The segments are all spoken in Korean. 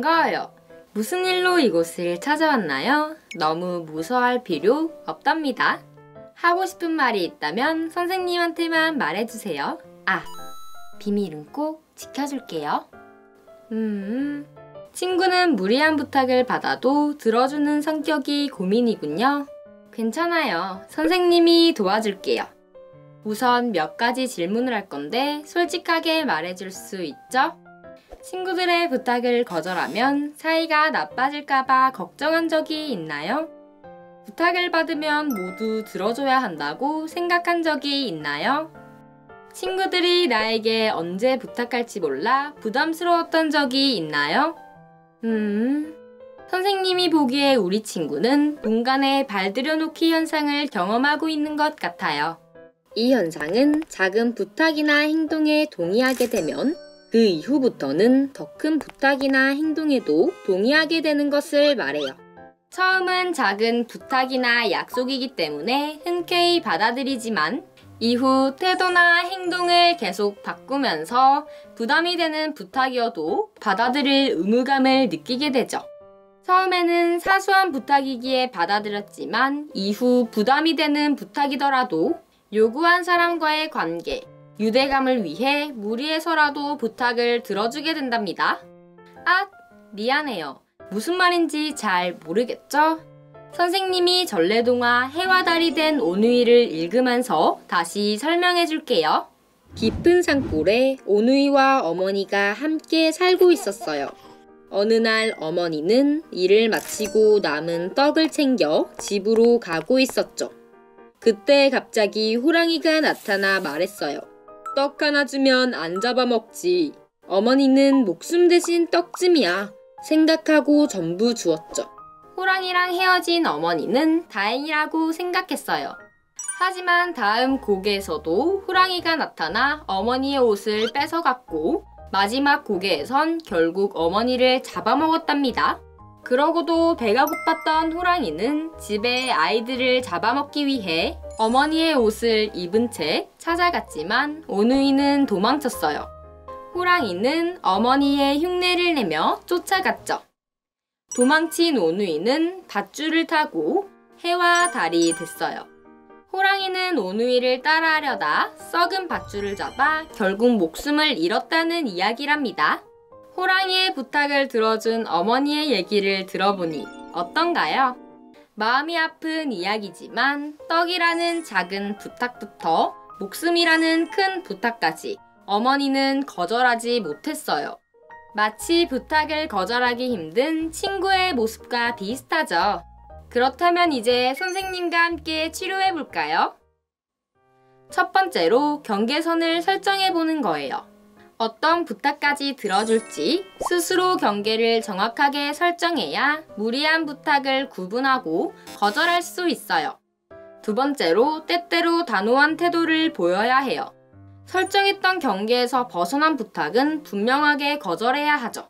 반가워요. 무슨 일로 이곳을 찾아왔나요? 너무 무서워할 필요 없답니다. 하고 싶은 말이 있다면 선생님한테만 말해주세요. 아, 비밀은 꼭 지켜줄게요. 친구는 무리한 부탁을 받아도 들어주는 성격이 고민이군요. 괜찮아요. 선생님이 도와줄게요. 우선 몇 가지 질문을 할 건데 솔직하게 말해줄 수 있죠? 친구들의 부탁을 거절하면 사이가 나빠질까봐 걱정한 적이 있나요? 부탁을 받으면 모두 들어줘야 한다고 생각한 적이 있나요? 친구들이 나에게 언제 부탁할지 몰라 부담스러웠던 적이 있나요? 선생님이 보기에 우리 친구는 문간에 발들여놓기 현상을 경험하고 있는 것 같아요. 이 현상은 작은 부탁이나 행동에 동의하게 되면 그 이후부터는 더 큰 부탁이나 행동에도 동의하게 되는 것을 말해요. 처음은 작은 부탁이나 약속이기 때문에 흔쾌히 받아들이지만 이후 태도나 행동을 계속 바꾸면서 부담이 되는 부탁이어도 받아들일 의무감을 느끼게 되죠. 처음에는 사소한 부탁이기에 받아들였지만 이후 부담이 되는 부탁이더라도 요구한 사람과의 관계, 유대감을 위해 무리해서라도 부탁을 들어주게 된답니다. 아, 미안해요. 무슨 말인지 잘 모르겠죠? 선생님이 전래동화 해와 달이 된 오누이를 읽으면서 다시 설명해 줄게요. 깊은 산골에 오누이와 어머니가 함께 살고 있었어요. 어느 날 어머니는 일을 마치고 남은 떡을 챙겨 집으로 가고 있었죠. 그때 갑자기 호랑이가 나타나 말했어요. 떡 하나 주면 안 잡아먹지. 어머니는 목숨 대신 떡쯤이야 생각하고 전부 주었죠. 호랑이랑 헤어진 어머니는 다행이라고 생각했어요. 하지만 다음 곡에서도 호랑이가 나타나 어머니의 옷을 뺏어갔고 마지막 곡에선 결국 어머니를 잡아먹었답니다. 그러고도 배가 고팠던 호랑이는 집에 아이들을 잡아먹기 위해 어머니의 옷을 입은 채 찾아갔지만 오누이는 도망쳤어요. 호랑이는 어머니의 흉내를 내며 쫓아갔죠. 도망친 오누이는 밧줄을 타고 해와 달이 됐어요. 호랑이는 오누이를 따라하려다 썩은 밧줄을 잡아 결국 목숨을 잃었다는 이야기랍니다. 호랑이의 부탁을 들어준 어머니의 얘기를 들어보니 어떤가요? 마음이 아픈 이야기지만 떡이라는 작은 부탁부터 목숨이라는 큰 부탁까지 어머니는 거절하지 못했어요. 마치 부탁을 거절하기 힘든 친구의 모습과 비슷하죠. 그렇다면 이제 선생님과 함께 치료해볼까요? 첫 번째로 경계선을 설정해보는 거예요. 어떤 부탁까지 들어줄지 스스로 경계를 정확하게 설정해야 무리한 부탁을 구분하고 거절할 수 있어요. 두 번째로 때때로 단호한 태도를 보여야 해요. 설정했던 경계에서 벗어난 부탁은 분명하게 거절해야 하죠.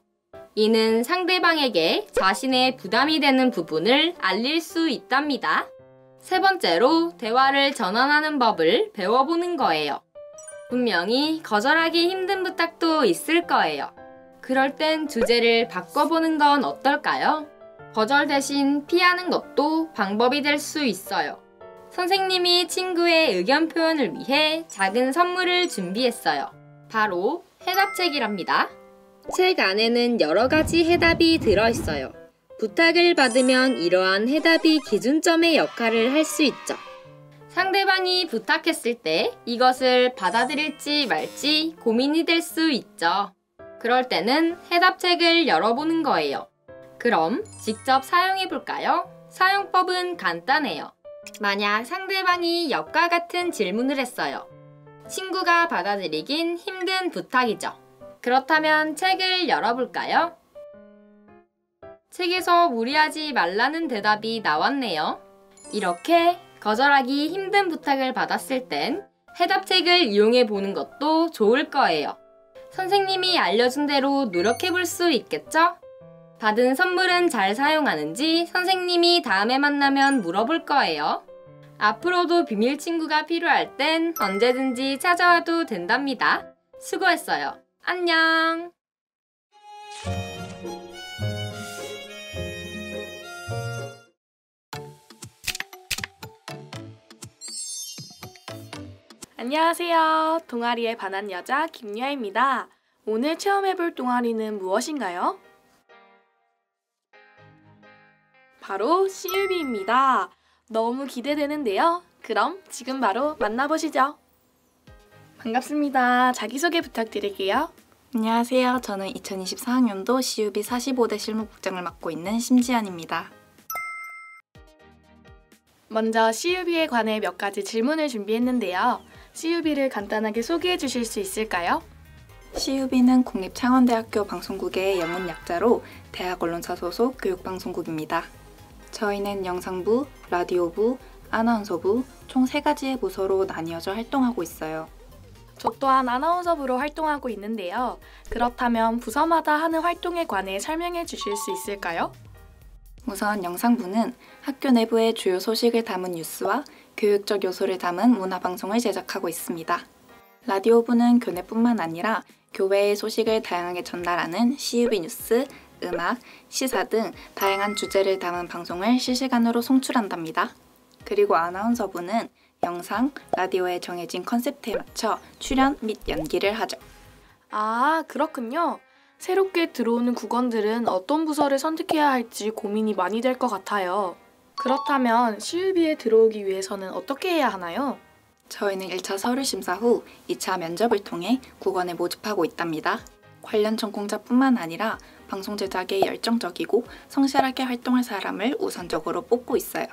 이는 상대방에게 자신의 부담이 되는 부분을 알릴 수 있답니다. 세 번째로 대화를 전환하는 법을 배워보는 거예요. 분명히 거절하기 힘든 부탁도 있을 거예요. 그럴 땐 주제를 바꿔보는 건 어떨까요? 거절 대신 피하는 것도 방법이 될 수 있어요. 선생님이 친구의 의견 표현을 위해 작은 선물을 준비했어요. 바로 해답책이랍니다. 책 안에는 여러 가지 해답이 들어있어요. 부탁을 받으면 이러한 해답이 기준점의 역할을 할 수 있죠. 상대방이 부탁했을 때 이것을 받아들일지 말지 고민이 될 수 있죠. 그럴 때는 해답책을 열어보는 거예요. 그럼 직접 사용해볼까요? 사용법은 간단해요. 만약 상대방이 역과 같은 질문을 했어요. 친구가 받아들이긴 힘든 부탁이죠. 그렇다면 책을 열어볼까요? 책에서 무리하지 말라는 대답이 나왔네요. 이렇게 거절하기 힘든 부탁을 받았을 땐 해답책을 이용해 보는 것도 좋을 거예요. 선생님이 알려준 대로 노력해 볼 수 있겠죠? 받은 선물은 잘 사용하는지 선생님이 다음에 만나면 물어볼 거예요. 앞으로도 비밀 친구가 필요할 땐 언제든지 찾아와도 된답니다. 수고했어요. 안녕! 안녕하세요. 동아리에 반한 여자 김유아입니다. 오늘 체험해볼 동아리는 무엇인가요? 바로 CUB입니다. 너무 기대되는데요. 그럼 지금 바로 만나보시죠. 반갑습니다. 자기소개 부탁드릴게요. 안녕하세요. 저는 2024학년도 CUB 45대 실무국장을 맡고 있는 심지연입니다. 먼저 CUB에 관해 몇 가지 질문을 준비했는데요. CUB를 간단하게 소개해 주실 수 있을까요? CUB는 국립창원대학교 방송국의 영문 약자로 대학 언론사 소속 교육방송국입니다. 저희는 영상부, 라디오부, 아나운서부 총 3가지의 부서로 나뉘어져 활동하고 있어요. 저 또한 아나운서부로 활동하고 있는데요. 그렇다면 부서마다 하는 활동에 관해 설명해 주실 수 있을까요? 우선 영상부는 학교 내부의 주요 소식을 담은 뉴스와 교육적 요소를 담은 문화방송을 제작하고 있습니다. 라디오부는 교내뿐만 아니라 교외의 소식을 다양하게 전달하는 CUB 뉴스, 음악, 시사 등 다양한 주제를 담은 방송을 실시간으로 송출한답니다. 그리고 아나운서부는 영상, 라디오에 정해진 컨셉트에 맞춰 출연 및 연기를 하죠. 아, 그렇군요. 새롭게 들어오는 국원들은 어떤 부서를 선택해야 할지 고민이 많이 될 것 같아요. 그렇다면 CUB에 들어오기 위해서는 어떻게 해야 하나요? 저희는 1차 서류 심사 후 2차 면접을 통해 국원에 모집하고 있답니다. 관련 전공자뿐만 아니라 방송 제작에 열정적이고 성실하게 활동할 사람을 우선적으로 뽑고 있어요.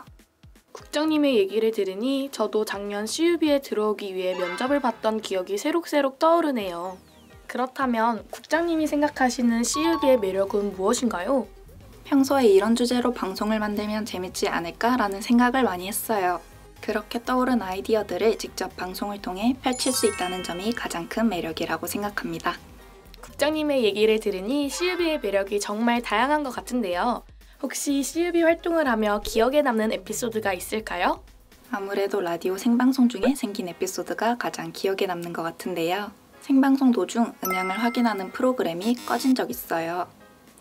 국장님의 얘기를 들으니 저도 작년 CUB에 들어오기 위해 면접을 봤던 기억이 새록새록 떠오르네요. 그렇다면 국장님이 생각하시는 CUB의 매력은 무엇인가요? 평소에 이런 주제로 방송을 만들면 재밌지 않을까라는 생각을 많이 했어요. 그렇게 떠오른 아이디어들을 직접 방송을 통해 펼칠 수 있다는 점이 가장 큰 매력이라고 생각합니다. 국장님의 얘기를 들으니 CUB의 매력이 정말 다양한 것 같은데요. 혹시 CUB 활동을 하며 기억에 남는 에피소드가 있을까요? 아무래도 라디오 생방송 중에 생긴 에피소드가 가장 기억에 남는 것 같은데요. 생방송 도중 음향을 확인하는 프로그램이 꺼진 적 있어요.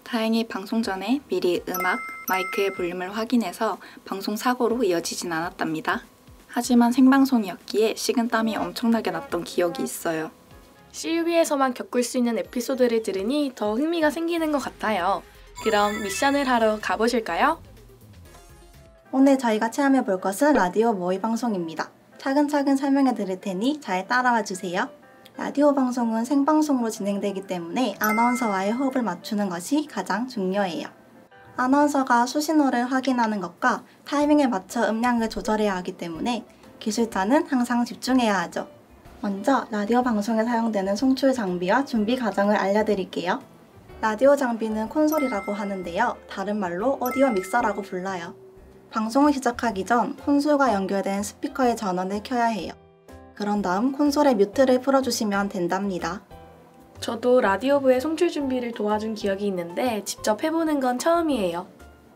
다행히 방송 전에 미리 음악, 마이크의 볼륨을 확인해서 방송 사고로 이어지진 않았답니다. 하지만 생방송이었기에 식은땀이 엄청나게 났던 기억이 있어요. CUB에서만 겪을 수 있는 에피소드를 들으니 더 흥미가 생기는 것 같아요. 그럼 미션을 하러 가보실까요? 오늘 저희가 체험해 볼 것은 라디오 모의 방송입니다. 차근차근 설명해 드릴 테니 잘 따라와 주세요. 라디오 방송은 생방송으로 진행되기 때문에 아나운서와의 호흡을 맞추는 것이 가장 중요해요. 아나운서가 수신호를 확인하는 것과 타이밍에 맞춰 음량을 조절해야 하기 때문에 기술자는 항상 집중해야 하죠. 먼저 라디오 방송에 사용되는 송출 장비와 준비 과정을 알려드릴게요. 라디오 장비는 콘솔이라고 하는데요. 다른 말로 오디오 믹서라고 불러요. 방송을 시작하기 전 콘솔과 연결된 스피커의 전원을 켜야 해요. 그런 다음 콘솔의 뮤트를 풀어주시면 된답니다. 저도 라디오부의 송출 준비를 도와준 기억이 있는데 직접 해보는 건 처음이에요.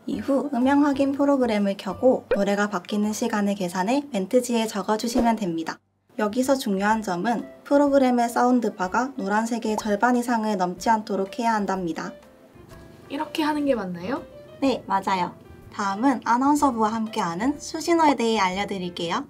이후 음향 확인 프로그램을 켜고 노래가 바뀌는 시간을 계산해 멘트지에 적어주시면 됩니다. 여기서 중요한 점은 프로그램의 사운드바가 노란색의 절반 이상을 넘지 않도록 해야 한답니다. 이렇게 하는 게 맞나요? 네, 맞아요. 다음은 아나운서부와 함께하는 수신호에 대해 알려드릴게요.